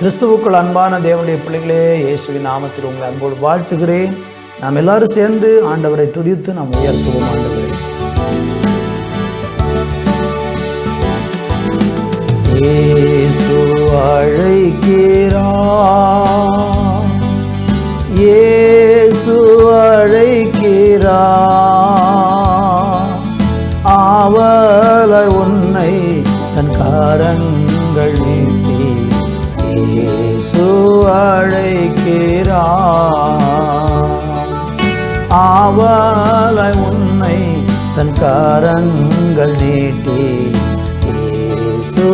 கிறிஸ்துவுக்குள் அன்பான தேவனுடைய பிள்ளைகளே, இயேசுவின் நாமத்தில் உங்களை அன்போடு வாழ்த்துகிறேன். நாம் எல்லாரும் சேர்ந்து ஆண்டவரை துதித்து நாம் உயர்த்துவோம். ஆண்டவரே, இயேசு அழைக்கிறார், இயேசு அழைக்கிறார், ஆவலை உன்னை தன் கரங்கள் நீட்டி இயேசு அழைக்கிறார், ஆவலை உன்னை தன் கரங்கள் நீட்டி இயேசு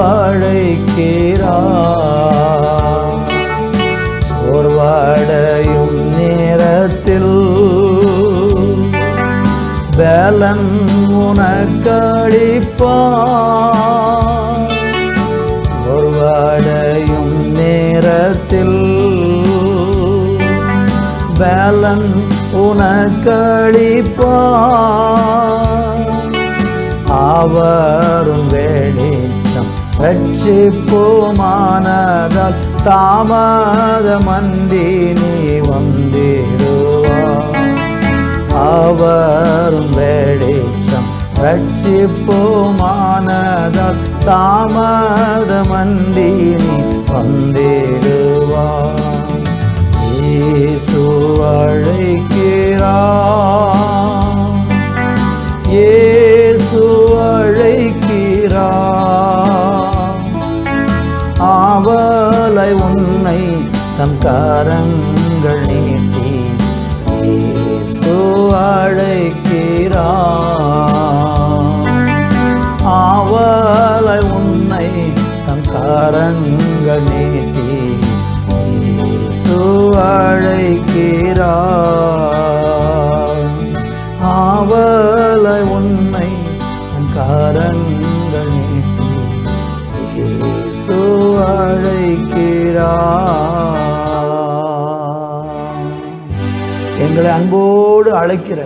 அழைக்கிறார். சோர்வடையும் நேரத்தில் பலன் உனக்களிப்பார், சோர்வடையும் நேரத்தில் பலன் உனக்களிப்பார், அவரும் வெளிச்சம் ரட்சிப்புமானதால் தாமதமன்றி நீ வந்திடுவார், அவரும் வெளிச்சம் ரட்சிப்புமானதால் தாமதமன்றி நீ வந்திடுவார். இயேசு அழைக்கிறார், இயேசு அழைக்கிறார், ஆவலை உன்னை தம் கரங்கள் நீட்டி இயேசு அழைக்கிறார், ஆவலை உன்னை தம் கரங்கள் நீட்டி இயேசு அழைக்கிறார், ஆவலை உன்னை தன் கரங்கள் நீட்டி இயேசு அழைக்கிறார். எங்களை அன்போடு அழைக்கிற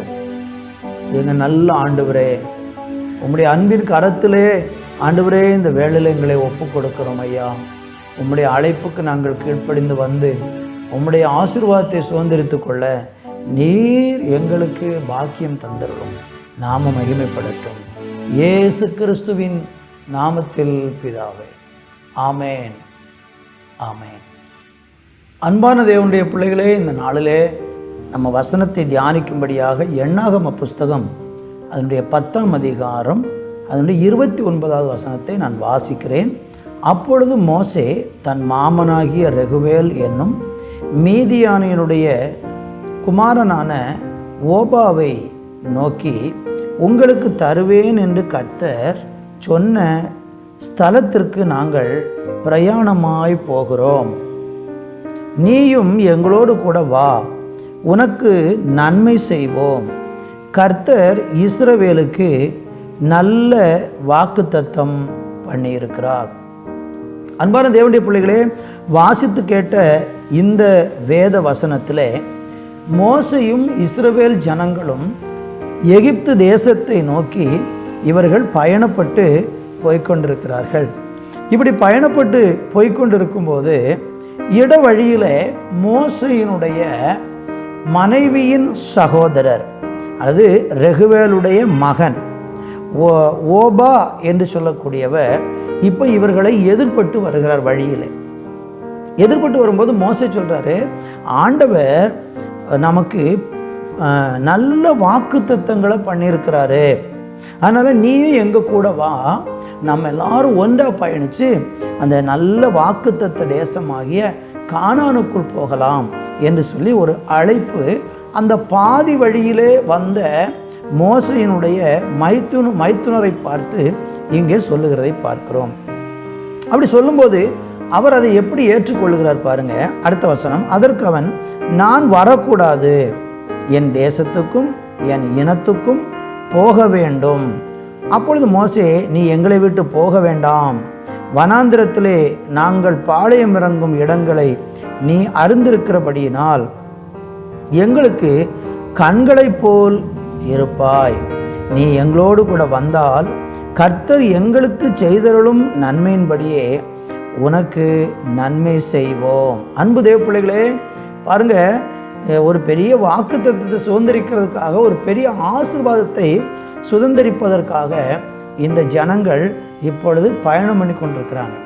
எங்கள் நல்ல ஆண்டவரே, உம்முடைய அன்பின் கரத்திலே ஆண்டவரே இந்த வேளையில் எங்களை ஒப்பு கொடுக்கிறோம் ஐயா. உம்முடைய அழைப்புக்கு நாங்கள் கீழ்ப்படிந்து வந்து உம்முடைய ஆசீர்வாதத்தை சுதந்திரித்து கொள்ள நீர் எங்களுக்கு பாக்கியம் தந்தருளும். நாம மகிமைப்படட்டும். இயேசு கிறிஸ்துவின் நாமத்தில் பிதாவே, ஆமேன், ஆமேன். அன்பான தேவனுடைய பிள்ளைகளே, இந்த நாளிலே நம்ம வசனத்தை தியானிக்கும்படியாக எண்ணாகம புஸ்தகம் அதனுடைய 10ஆம் அதிகாரம் அதனுடைய 29வது வசனத்தை நான் வாசிக்கிறேன். அப்பொழுது மோசே தன் மாமனாகிய ரெகுவேல் என்னும் மீதியானியனுடைய குமாரனான ஓபாவை நோக்கி, உங்களுக்கு தருவேன் என்று கர்த்தர் சொன்ன ஸ்தலத்திற்கு நாங்கள் பிரயாணமாய் போகிறோம். நீயும் எங்களோடு கூட வா, உனக்கு நன்மை செய்வோம். கர்த்தர் இஸ்ரவேலுக்கு நல்ல வாக்குத்தத்தம் பண்ணியிருக்கிறார். அன்பான தேவனுடைய பிள்ளைகளே, வாசித்து கேட்ட இந்த வேத வசனத்திலே மோசேயும் இஸ்ரவேல் ஜனங்களும் எகிப்து தேசத்தை நோக்கி இவர்கள் பயணப்பட்டு போய்கொண்டிருக்கிறார்கள். இப்படி பயணப்பட்டு போய்கொண்டிருக்கும்போது இடவழியிலே மோசேயினுடைய மனைவியின் சகோதரர், அல்லது ரெகுவேலுடைய மகன் ஓபா என்று சொல்லக்கூடியவர் இப்போ இவர்களை எதிர்பட்டு வருகிறார். வழியில் எதிர்பட்டு வரும்போது மோசே சொல்கிறாரு, ஆண்டவர் நமக்கு நல்ல வாக்குத்தத்தங்களை பண்ணியிருக்கிறாரு, அதனால் நீயும் எங்கள் கூட வா, நம்ம எல்லாரும் ஒன்றாக பயணித்து அந்த நல்ல வாக்குத்தத்த தேசமாகிய கானானுக்குள் போகலாம் என்று சொல்லி ஒரு அழைப்பு அந்த பாதி வழியிலே வந்த மோசேயினுடைய மைத்துனரை பார்த்து இங்கே சொல்லுகிறதை பார்க்கிறோம். அப்படி சொல்லும்போது அவர் அதை எப்படி ஏற்றுக்கொள்ளுகிறார் பாருங்க. அடுத்த வசனம், அதற்கு அவன், நான் வரக்கூடாது, என் தேசத்துக்கும் என் இனத்துக்கும் போக வேண்டும். அப்பொழுது மோசே, நீ எங்களை விட்டு போக வேண்டாம், வனாந்திரத்திலே நாங்கள் பாளையம் இறங்கும் இடங்களை நீ அறிந்திருக்கிறபடியினால் எங்களுக்கு கண்களைப் போல் இருப்பாய். நீ எங்களோடு கூட வந்தால் கர்த்தர் எங்களுக்கு செய்தருளும் நன்மையின்படியே உனக்கு நன்மை செய்வோம். அன்பு தேவ பிள்ளைகளே, பாருங்க, ஒரு பெரிய வாக்குத்தத்தத்தை சுதந்திரிக்கிறதுக்காக, ஒரு பெரிய ஆசீர்வாதத்தை சுதந்திரிப்பதற்காக இந்த ஜனங்கள் இப்பொழுது பயணம் பண்ணி கொண்டிருக்கிறாங்க.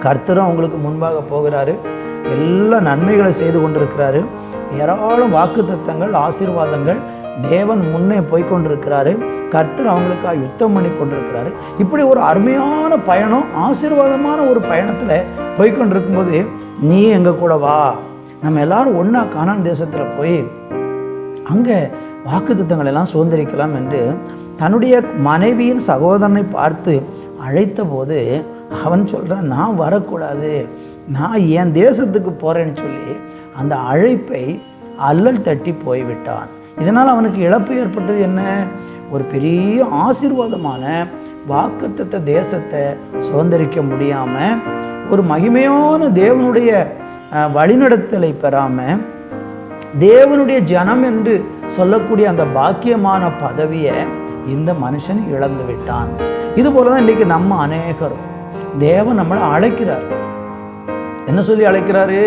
கர்த்தரும் அவங்களுக்கு முன்பாக போகிறாரு, எல்லா நன்மைகளை செய்து கொண்டிருக்கிறாரு. ஏராளம் வாக்குத்தத்தங்கள், ஆசீர்வாதங்கள் தேவன் முன்னே போய்கொண்டிருக்கிறாரு. கர்த்தர் அவங்களுக்காக யுத்தம் பண்ணி கொண்டிருக்கிறாரு. இப்படி ஒரு அருமையான பயணம், ஆசீர்வாதமான ஒரு பயணத்தில் போய்கொண்டிருக்கும்போது, நீ எங்கள் கூட வா, நம்ம எல்லாரும் ஒன்றா கானான் தேசத்தில் போய் அங்கே வாக்குத்தத்தங்கள் எல்லாம் சுதந்திரிக்கலாம் என்று தன்னுடைய மனைவியின் சகோதரனை பார்த்து அழைத்த போது அவன் சொல்கிறான், நான் வரக்கூடாது, நான் என் தேசத்துக்கு போகிறேன்னு சொல்லி அந்த அழைப்பை அல்லல் தட்டி போய்விட்டான். இதனால் அவனுக்கு இழப்பு ஏற்பட்டது என்ன? ஒரு பெரிய ஆசீர்வாதமான வாக்குத்தத்த தேசத்தை சுதந்திரிக்க முடியாமல், ஒரு மகிமையான தேவனுடைய வழிநடத்தலை பெறாமல், தேவனுடைய ஜனம் என்று சொல்லக்கூடிய அந்த பாக்கியமான பதவியை இந்த மனுஷன் இழந்து விட்டான். இதுபோல தான் இன்றைக்கி நம்ம அநேகரும் தேவன் நம்மளை அழைக்கிறார். என்ன சொல்லி அழைக்கிறாரு?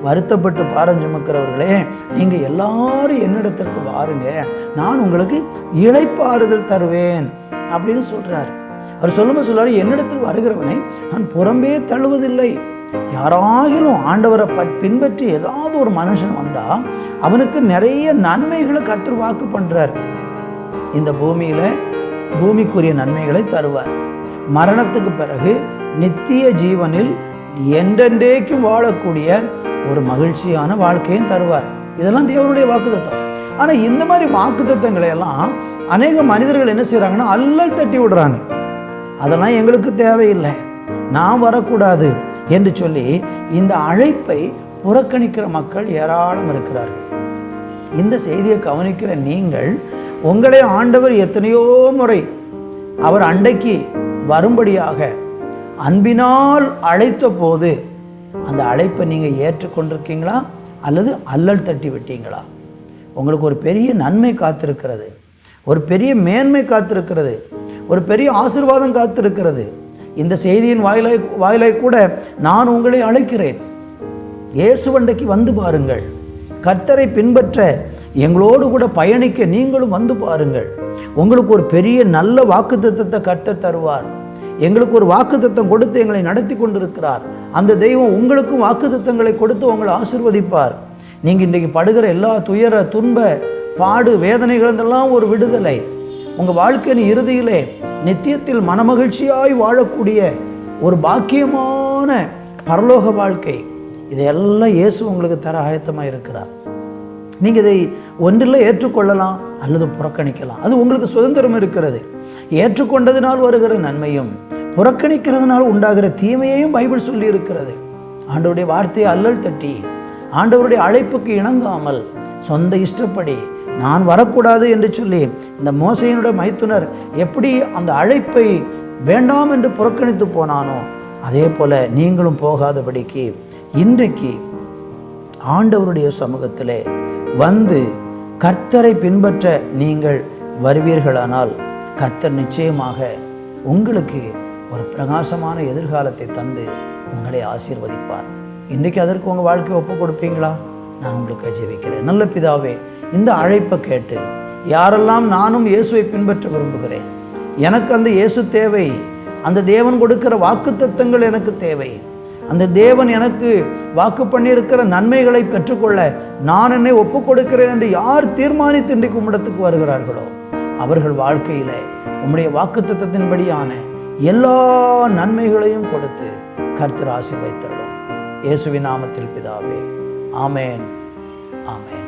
வருத்தப்பட்டு பாரம் சுமக்கிறவர்களே, நீங்கள் எல்லாரும் என்னிடத்திற்கு வாருங்க, நான் உங்களுக்கு இளைப்பாறுதல் தருவேன் அப்படின்னு சொல்கிறார். அவர் சொல்லும்போது சொல்றாரு, என்னிடத்தில் வருகிறவனை நான் புறம்பே தள்ளுவதில்லை. யாராகிலும் ஆண்டவரை பின்பற்றி ஏதாவது ஒரு மனுஷன் வந்தால் அவனுக்கு நிறைய நன்மைகளை கர்த்தர் வாக்கு பண்ணுறார். இந்த பூமிக்குரிய நன்மைகளை தருவார். மரணத்துக்கு பிறகு நித்திய ஜீவனில் என்றென்றைக்கும் வாழக்கூடிய ஒரு மகிழ்ச்சியான வாழ்க்கையும் தருவார். இதெல்லாம் தேவனுடைய வாக்குத்தத்தம். ஆனால் இந்த மாதிரி வாக்குத்தத்தங்களை எல்லாம் அநேக மனிதர்கள் என்ன செய்கிறாங்கன்னா, அல்லல் தட்டி விடுறாங்க. அதெல்லாம் எங்களுக்கு தேவையில்லை, நான் வரக்கூடாது என்று சொல்லி இந்த அழைப்பை புறக்கணிக்கிற மக்கள் ஏராளம் இருக்கிறார்கள். இந்த செய்தியை கவனிக்கிற நீங்கள், உங்களை ஆண்டவர் எத்தனையோ முறை அவர் அண்டைக்கு வரும்படியாக அன்பினால் அழைத்த போது அந்த அழைப்பை நீங்கள் ஏற்றுக்கொண்டிருக்கீங்களா அல்லது அல்லல் தட்டி விட்டீங்களா? உங்களுக்கு ஒரு பெரிய நன்மை காத்திருக்கிறது, ஒரு பெரிய மேன்மை காத்திருக்கிறது, ஒரு பெரிய ஆசீர்வாதம் காத்திருக்கிறது. இந்த செய்தியின் வாயிலாய் கூட நான் உங்களை அழைக்கிறேன். இயேசுவண்டைக்கு வந்து பாருங்கள், கர்த்தரை பின்பற்ற எங்களோடு கூட பயணிக்க நீங்களும் வந்து பாருங்கள். உங்களுக்கு ஒரு பெரிய நல்ல வாக்குத்தத்தத்தை கர்த்தர் தருவார். எங்களுக்கு ஒரு வாக்குத்தத்தம் கொடுத்து எங்களை நடத்தி கொண்டிருக்கிறார். அந்த தெய்வம் உங்களுக்கும் வாக்குத்தத்தங்களை கொடுத்து உங்களை ஆசீர்வதிப்பார். நீங்கள் இன்றைக்கு படுகிற எல்லா துயர துன்ப பாடு வேதனைகளெல்லாம் ஒரு விடுதலை, உங்கள் வாழ்க்கையின் இறுதியிலே நித்தியத்தில் மனமகிழ்ச்சியாய் வாழக்கூடிய ஒரு பாக்கியமான பரலோக வாழ்க்கை, இதையெல்லாம் இயேசு உங்களுக்கு தர ஆயத்தமாக இருக்கிறார். நீங்கள் இதை ஒன்றில் ஏற்றுக்கொள்ளலாம் அல்லது புறக்கணிக்கலாம். அது உங்களுக்கு சுதந்திரம் இருக்கிறது. ஏற்றுக்கொண்டதினால் வருகிற நன்மையும் புறக்கணிக்கிறதுனால் உண்டாகிற தீமையையும் பைபிள் சொல்லி இருக்கிறது. ஆண்டவருடைய வார்த்தையை அல்லல் தட்டி, ஆண்டவருடைய அழைப்புக்கு இணங்காமல், சொந்த இஷ்டப்படி நான் வரக்கூடாது என்று சொல்லி இந்த மோசேயினுடைய மைத்துனர் எப்படி அந்த அழைப்பை வேண்டாம் என்று புறக்கணித்து போனானோ, அதே போல நீங்களும் போகாதபடிக்கு இன்றைக்கு ஆண்டவருடைய சமூகத்திலே வந்து கர்த்தரை பின்பற்ற நீங்கள் வருவீர்களானால் கர்த்தர் நிச்சயமாக உங்களுக்கு ஒரு பிரகாசமான எதிர்காலத்தை தந்து உங்களை ஆசீர்வதிப்பார். இன்றைக்கு அதற்கு உங்கள் வாழ்க்கையை ஒப்பு கொடுப்பீங்களா? நான் உங்களுக்கு ஜெபிக்கிறேன். நல்ல பிதாவே, இந்த அழைப்பை கேட்டு யாரெல்லாம் நானும் இயேசுவை பின்பற்ற விரும்புகிறேன், எனக்கு அந்த இயேசு தேவை, அந்த தேவன் கொடுக்கிற வாக்குத்தத்தங்கள் எனக்கு தேவை, அந்த தேவன் எனக்கு வாக்கு பண்ணியிருக்கிற நன்மைகளை பெற்றுக்கொள்ள நான் என்னை ஒப்பு கொடுக்கிறேன் என்று யார் தீர்மானித்து இன்றைக்கு உம்மிடத்துக்கு வருகிறார்களோ அவர்கள் வாழ்க்கையில் உம்முடைய வாக்குத்தத்தத்தின்படியான எல்லா நன்மைகளையும் கொடுத்து கர்த்தர் ஆசீர்வதித்தருளும். இயேசுவின் நாமத்தில் பிதாவே, ஆமேன், ஆமேன்.